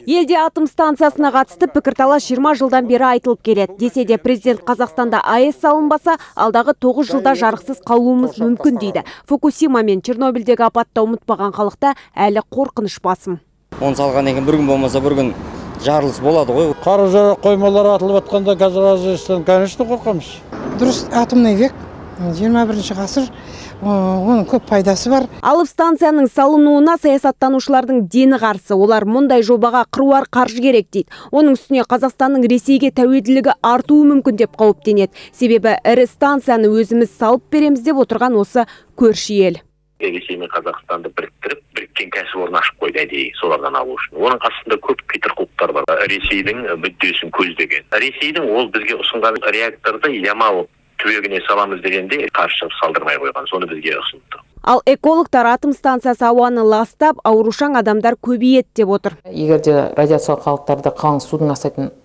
Елде атом станциясына қатысты пікірталас 20 жылдан бері айтылып келеді. Десе де президент Қазақстанда АЭС салынбаса, алдағы 9 жылда жарықсыз қалуымыз мүмкін дейді. Фукусима мен Чернобыльдегі апатта ұмытпаған халықта әлі қорқыныш басым. Оны салған екен, бір күн болмаса бір күн жарылыс болады ғой. Қару-жарақ қоймалары атылып жатқанда қазір конечно қорқамыз. Дұрыс, атомный век 21 ғасыр, оның көп пайдасы бар. Алып станцияның салынуына саясаттанушылардың дені қарсы. Олар мұндай жобаға қыруар қаржы керек дейді. Оның үстіне Қазақстанның Ресейге тәуелділігі артуы мүмкін деп қауіптенеді. Себебі ірі станцияны өзіміз салып береміз деп отырған осы көрші ел. Ресей мен Қазақстанды біріктіріп, біріккен кәсіпорын ашып қойды әдейі солардан алу үшін. Оның астында көп қитұрқылықтар бар. Ресейдің мүддесін көздеген. Ресейдің ол бізге ұсынған реакторды Ямал түбегіне саламыз дегенде қарсы салдырмай қойған. Соны бізге ұсынды. Ал экологтар атом станциясы ауаны ластап, аурушаң адамдар көбейеді деп отыр. Егер де радиациялық қалдықтарды қалың судың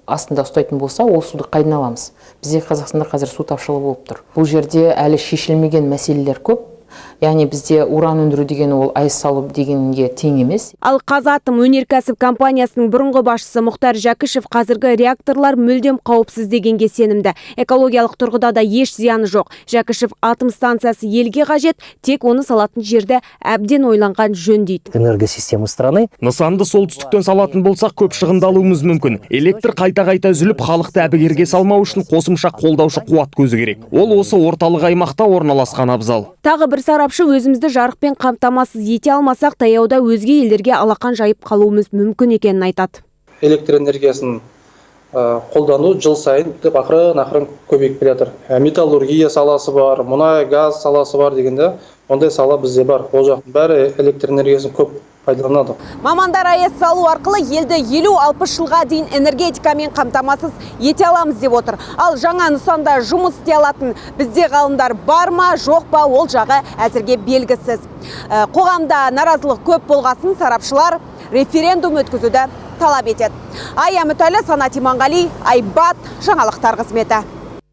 астында ұстайтын болса, ол суды қайдан аламыз? Бізде Қазақстанда қазір су тапшылығы болып тұр. Бұл жерде әлі шешілмеген мәселелер көп. Яғни бізде уран өндіру деген ол АЭС салу дегенге тең емес. Ал Қазатом өнеркәсіп компаниясының бұрынғы басшысы Мұхтар Жәкішев қазіргі реакторлар мүлдем қауіпсіз дегенге сенімді. Экологиялық тұрғыда да еш зияны жоқ. Жәкішев атом станциясы елге қажет, тек оны салатын жерді әбден ойланған жөн дейді. Энергосистема страны. Нысанды солтүстіктен салатын болсақ көп шығындалуымыз мүмкін. Электр қайта-қайта үзіліп, халықты әбігерге салмау үшін қосымша қолдаушы қуат көзі керек. Ол осы орталық аймақта орналасқан абзал. Тағы бір сарапшы өзімізді жарықпен қамтамасыз ете алмасақ, таяуда өзге елдерге алақан жайып қалуымыз мүмкін екенін айтады. Электр энергиясын қолдану жыл сайын ақырын көбейіп келе жатыр. Металлургия саласы бар, мұнай, газ саласы бар дегенде, ондай сала бізде бар. Ол жақтың бәрі электр энергиясын көп пайдаланады. Мамандар АЭС салу арқылы елді 50-60 жылға дейін энергетикамен қамтамасыз ете аламыз деп отыр. Ал жаңа нысанда жұмыс істей алатын бізде ғалымдар бар ма, жоқ па, ол жағы әзірге белгісіз. Қоғамда наразылық көп болғасын сарапшылар референдум өткізуді талап етеді. Ая Мүтәлі, Санат Иманғали, Айбат, жаңалықтар қызметі.